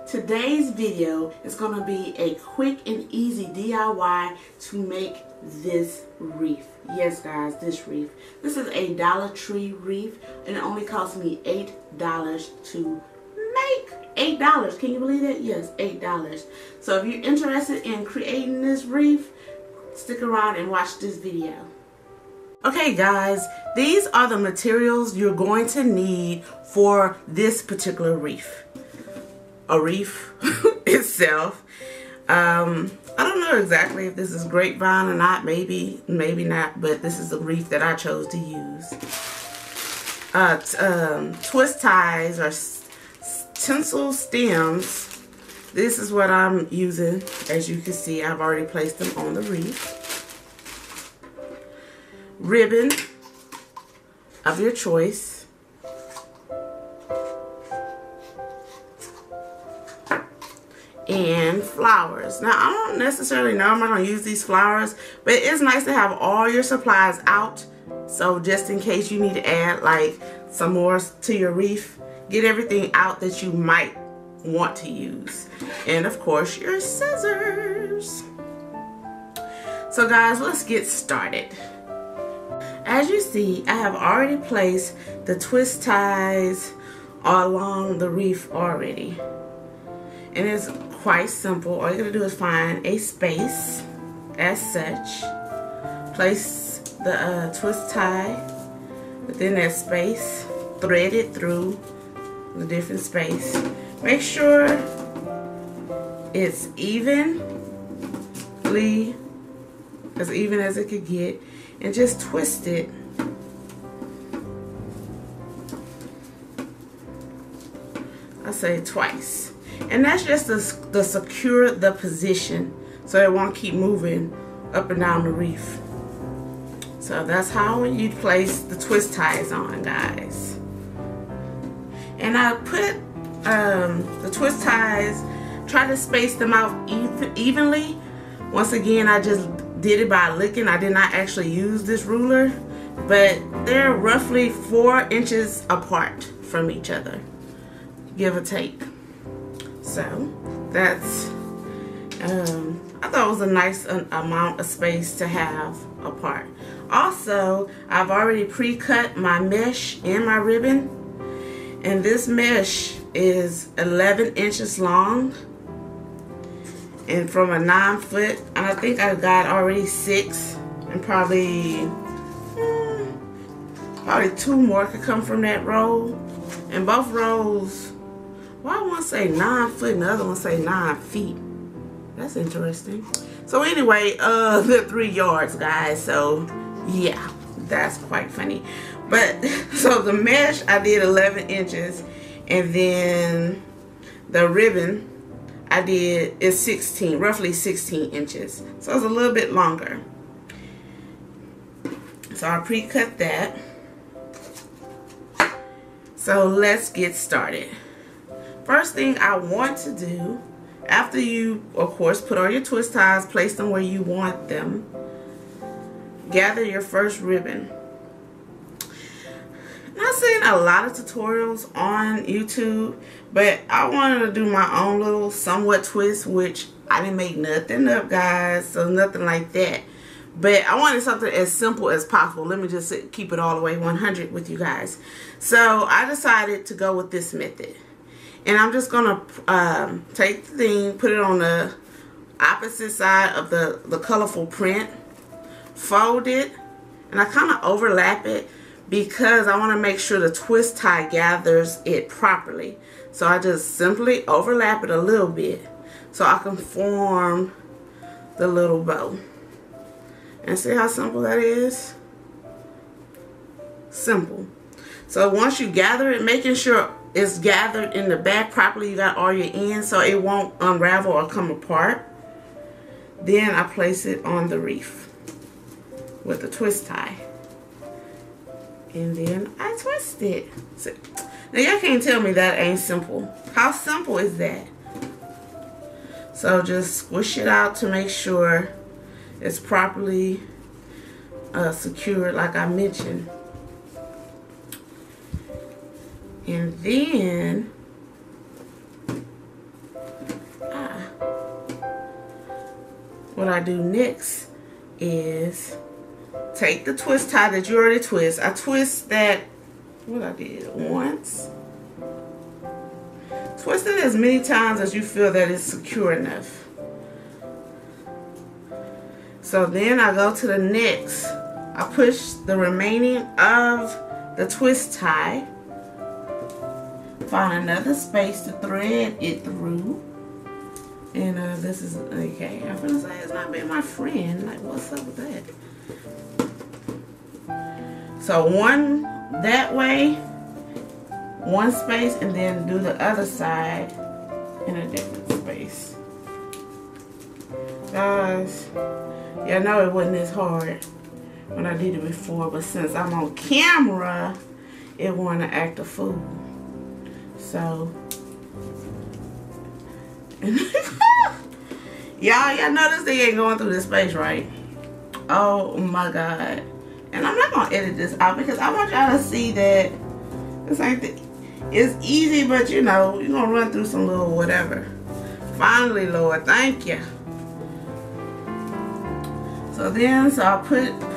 Today's video is going to be a quick and easy DIY to make this wreath. Yes guys, this wreath. This is a Dollar Tree wreath and it only cost me $8 to make. $8. Can you believe that? Yes, $8. So if you're interested in creating this wreath, stick around and watch this video. Okay guys, these are the materials you're going to need for this particular wreath. A wreath itself. I don't know exactly if this is grapevine or not, maybe not, but this is the wreath that I chose to use. Twist ties or tinsel stems. This is what I'm using. As you can see, I've already placed them on the wreath. Ribbon of your choice. And flowers. Now I don't necessarily know I'm not going to use these flowers, but it's nice to have all your supplies out, so just in case you need to add like some more to your wreath, get everything out that you might want to use. And of course your scissors. So guys, let's get started. As you see, I have already placed the twist ties along the wreath already. And it's quite simple. All you gotta do is find a space as such. Place the twist tie within that space. Thread it through the different space. Make sure it's evenly, as even as it could get, and just twist it. I say twice. And that's just to secure the position so it won't keep moving up and down the wreath. So that's how you place the twist ties on, guys. And I put the twist ties, try to space them out evenly. Once again, I just did it by looking. I did not actually use this ruler, but they're roughly 4 inches apart from each other, give or take. So that's I thought it was a nice amount of space to have apart. Also, I've already pre-cut my mesh and my ribbon, and this mesh is 11 inches long and from a 9-foot, and I think I got already 6, and probably 2 more could come from that roll. And both rolls, well, one say 9 foot and the other one say 9 feet. That's interesting. So anyway, they're 3 yards, guys. So yeah, that's quite funny. But so the mesh I did 11 inches, and then the ribbon I did is roughly 16 inches. So it's a little bit longer. So I pre-cut that. So let's get started. First thing I want to do, after you, of course, put all your twist ties, place them where you want them, gather your first ribbon. I'm not seeing a lot of tutorials on YouTube, but I wanted to do my own little somewhat twist, which I didn't make nothing up, guys, so nothing like that. But I wanted something as simple as possible. Let me just keep it all the way 100 with you guys. So I decided to go with this method. And I'm just going to take the thing, put it on the opposite side of the colorful print, fold it, and I kind of overlap it because I want to make sure the twist tie gathers it properly. So I just simply overlap it a little bit so I can form the little bow. And see how simple that is? Simple. So once you gather it, making sure it's gathered in the back properly, you got all your ends so it won't unravel or come apart. Then I place it on the wreath with the twist tie. And then I twist it. So, now y'all can't tell me that ain't simple. How simple is that? So just squish it out to make sure it's properly secured like I mentioned. And then what I do next is take the twist tie that you already twist. I twist that, what I did once. Twist it as many times as you feel that it's secure enough. So then I go to the next. I push the remaining of the twist tie. Find another space to thread it through. And this is, okay, I'm gonna say it's not being my friend. Like, what's up with that? So one that way, one space, and then do the other side in a different space. Guys, yeah, I know it wasn't as hard when I did it before, but since I'm on camera, it wanna act a fool. So, y'all notice they ain't going through this space, right? Oh my God. And I'm not gonna edit this out because I want y'all to see that this ain't it's easy, but you know, you're gonna run through some little whatever. Finally, Lord, thank you. So then, I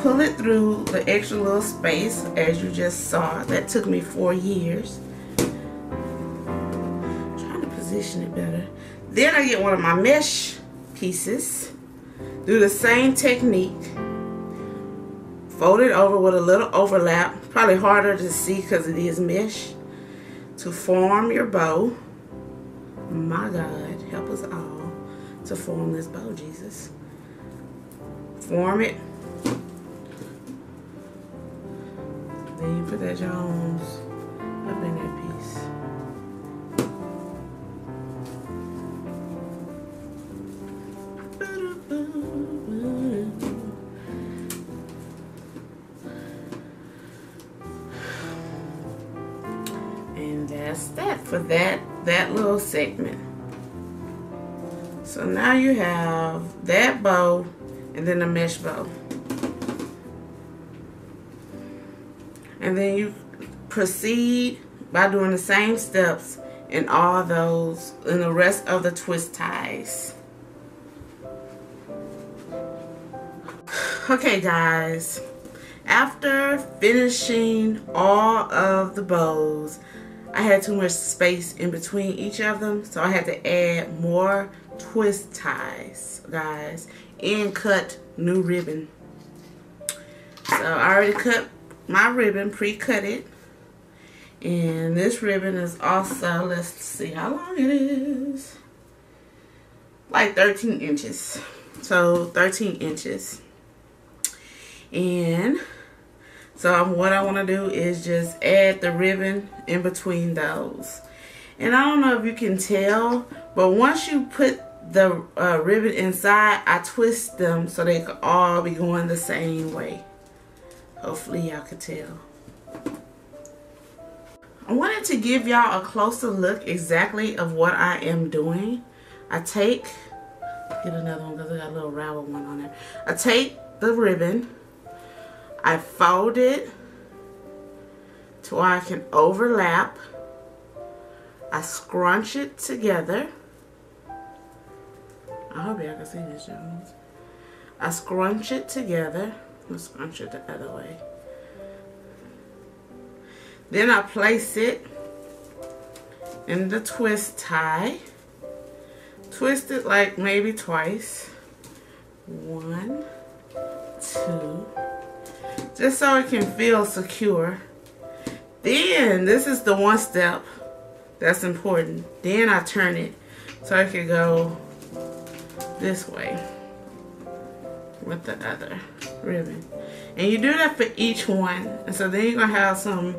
pull it through the extra little space as you just saw. That took me 4 years. I'm trying to position it better. Then I get one of my mesh pieces. Do the same technique. Fold it over with a little overlap. Probably harder to see because it is mesh. To form your bow. My God, help us all to form this bow, Jesus. Form it. Then you put that Jones up in that piece. And that's that for that little segment. So now you have that bow and then a mesh bow. And then you proceed by doing the same steps in all those, in the rest of the twist ties. Okay guys, after finishing all of the bows, I had too much space in between each of them, so I had to add more twist ties, guys, and cut new ribbon. So I already cut my ribbon, pre-cut it, and this ribbon is also, let's see how long it is, like 13 inches. So 13 inches. And so what I want to do is just add the ribbon in between those. And I don't know if you can tell, but once you put the ribbon inside, I twist them so they could all be going the same way. Hopefully y'all could tell. I wanted to give y'all a closer look exactly of what I am doing. I take, get another one because I got a little ravel one on there. I take the ribbon, I fold it to where I can overlap. I scrunch it together. I hope y'all can see this, Jones. I scrunch it together. Let's scrunch it the other way. Then I place it in the twist tie. Twist it like maybe twice. 1, 2. Just so it can feel secure. Then, this is the one step that's important. Then I turn it so it can go this way with the other ribbon. And you do that for each one. And so then you're going to have some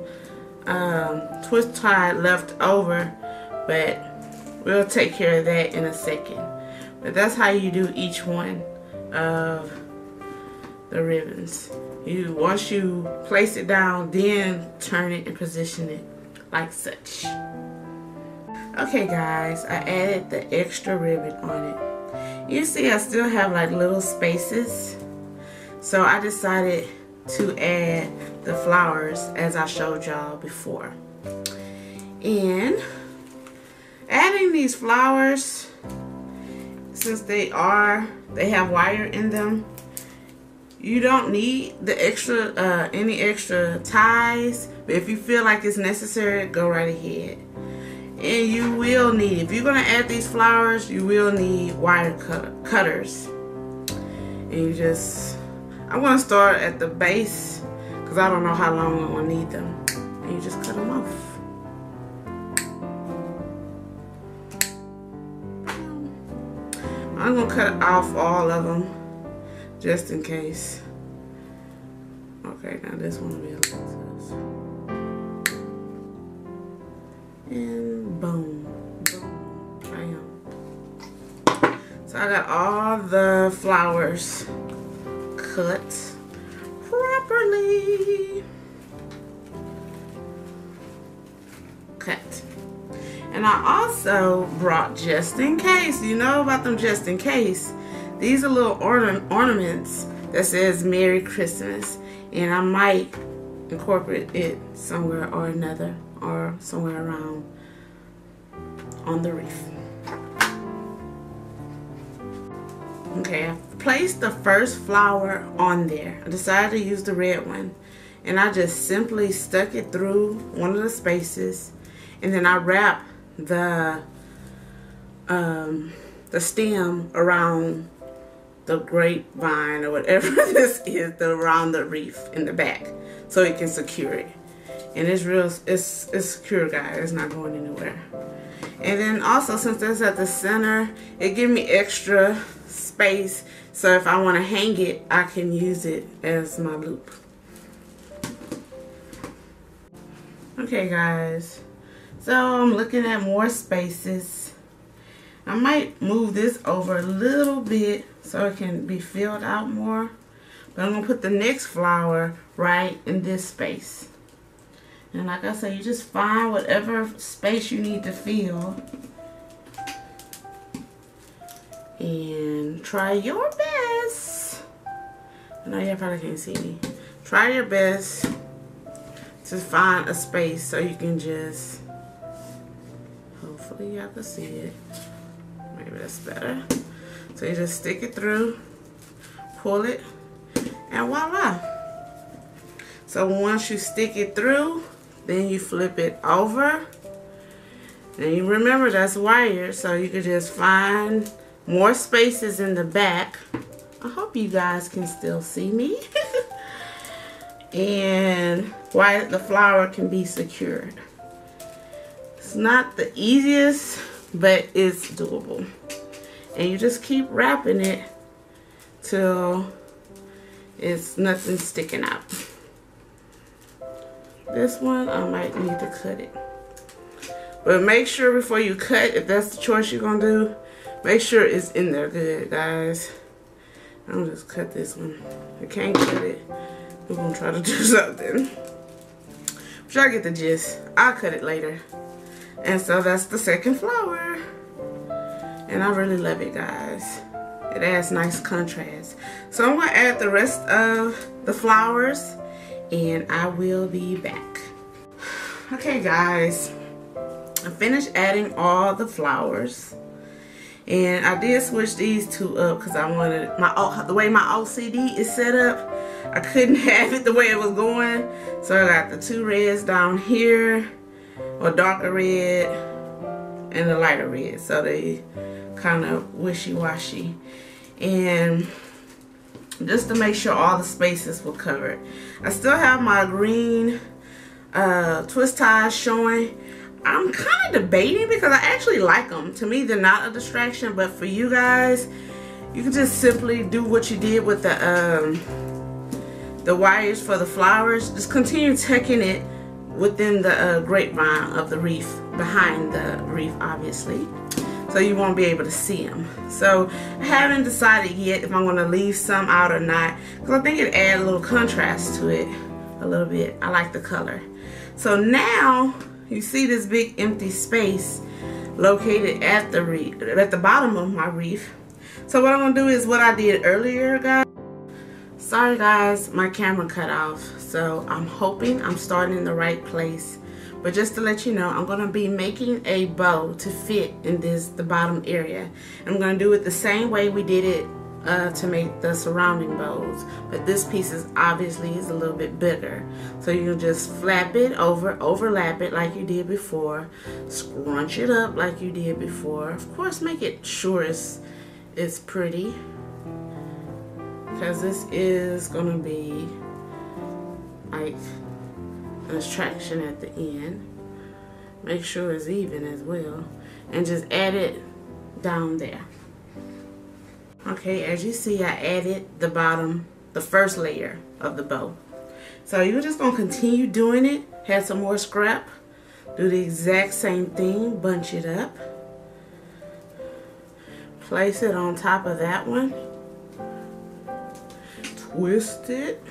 twist tie left over, but we'll take care of that in a second. But that's how you do each one of the ribbons. Once you place it down, then turn it and position it like such. Okay guys, I added the extra ribbon on it. You see I still have like little spaces, so I decided to add the flowers as I showed y'all before. And adding these flowers since they have wire in them, you don't need the extra any extra ties, but if you feel like it's necessary, go right ahead. And you will need, if you're gonna add these flowers, you will need wire cutters. And you just, I'm gonna start at the base because I don't know how long I'm gonna need them. And you just cut them off. I'm gonna cut off all of them just in case. Okay, now this one will be a little tough. And boom, boom, bam. So I got all the flowers cut properly. Cut. And I also brought, just in case, you know about them just in case, these are little ornaments that says Merry Christmas. And I might incorporate it somewhere or another, or somewhere around on the wreath. Okay, I placed the first flower on there. I decided to use the red one. And I just simply stuck it through one of the spaces. And then I wrapped the stem around the grapevine or whatever this is, around the wreath in the back, so it can secure it. And it's secure, guys. It's not going anywhere. And then also, since it's at the center, it gives me extra space, so if I want to hang it, I can use it as my loop. Okay, guys. So I'm looking at more spaces. I might move this over a little bit so it can be filled out more. But I'm going to put the next flower right in this space. And like I said, you just find whatever space you need to fill. And try your best. I know you probably can't see me. Try your best to find a space so you can just... Hopefully y'all can see it. Maybe that's better. So you just stick it through, pull it, and voila. So once you stick it through, then you flip it over. And you remember that's wired, so you can just find more spaces in the back. I hope you guys can still see me. And why the flower can be secured. It's not the easiest, but it's doable. And you just keep wrapping it till it's nothing sticking out. This one, I might need to cut it. But make sure before you cut, if that's the choice you're going to do, make sure it's in there good, guys. I'm just cut this one. I can't cut it. We're going to try to do something. But y'all get the gist. I'll cut it later. And so that's the second flower. And I really love it, guys. It adds nice contrast. So I'm going to add the rest of the flowers. And I will be back. Okay, guys. I finished adding all the flowers. And I did switch these two up because I wanted the way my OCD is set up. I couldn't have it the way it was going. So I got the two reds down here, or darker red, and the lighter red. So they kind of wishy-washy. And just to make sure all the spaces were covered. I still have my green twist ties showing. I'm kind of debating because I actually like them. To me, they're not a distraction, but for you guys, you can just simply do what you did with the wires for the flowers. Just continue tucking it within the grapevine of the wreath, behind the wreath, obviously, so you won't be able to see them. So I haven't decided yet if I'm going to leave some out or not, because I think it adds a little contrast to it a little bit. I like the color. So now you see this big empty space located at the wreath, at the bottom of my wreath. So what I'm going to do is what I did earlier, guys. Sorry guys, my camera cut off. So I'm hoping I'm starting in the right place But just to let you know, I'm going to be making a bow to fit in the bottom area. I'm going to do it the same way we did it to make the surrounding bows, but this piece is obviously a little bit bigger. So you can just flap it over, overlap it like you did before, scrunch it up like you did before. Of course, make it sure it's pretty, because this is gonna be like an attraction at the end. Make sure it's even as well, and just add it down there. Okay, as you see, I added the bottom, the first layer of the bow. So you're just gonna continue doing it. Have some more scrap. Do the exact same thing. Bunch it up. Place it on top of that one. Twist it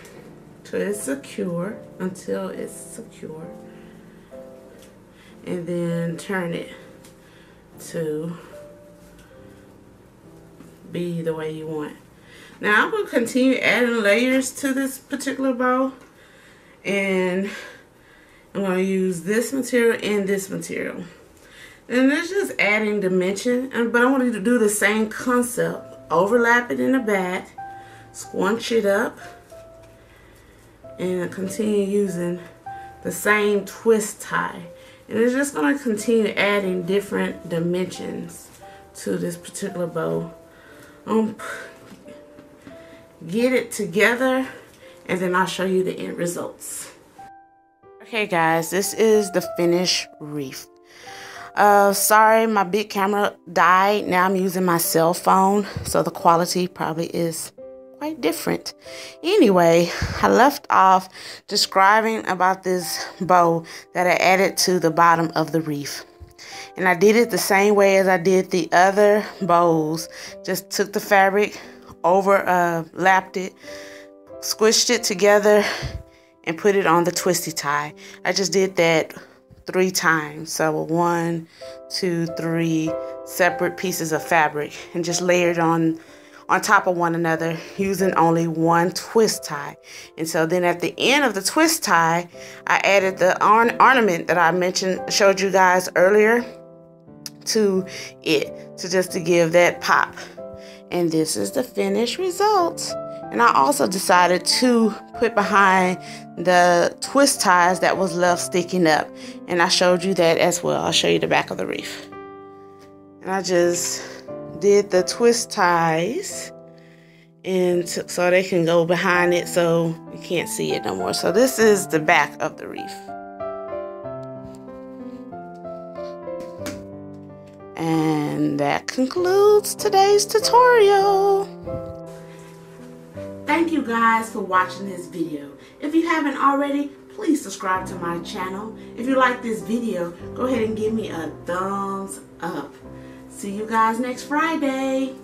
till it's secure, until it's secure. And then turn it to be the way you want. Now I'm going to continue adding layers to this particular bow, and I'm going to use this material and this material, and it's just adding dimension. But I want you to do the same concept. Overlap it in the back, scrunch it up, and continue using the same twist tie, and it's just going to continue adding different dimensions to this particular bow. Get it together, and then I'll show you the end results. Okay guys, this is the finished wreath. Sorry, my big camera died. Now I'm using my cell phone, so the quality probably is quite different. Anyway, I left off describing about this bow that I added to the bottom of the wreath. And I did it the same way as I did the other bows. Just took the fabric, overlapped it, squished it together, and put it on the twisty tie. I just did that 3 times. So 1, 2, 3 separate pieces of fabric, and just layered on top of one another using only one twist tie. And so then at the end of the twist tie, I added the ornament that I showed you guys earlier to it, to give that pop. And this is the finished result. And I also decided to put behind the twist ties that was left sticking up, and I showed you that as well. I'll show you the back of the wreath. And I just did the twist ties, and so they can go behind it so you can't see it no more. So this is the back of the wreath. And that concludes today's tutorial. Thank you guys for watching this video. If you haven't already, please subscribe to my channel. If you like this video, go ahead and give me a thumbs up. See you guys next Friday.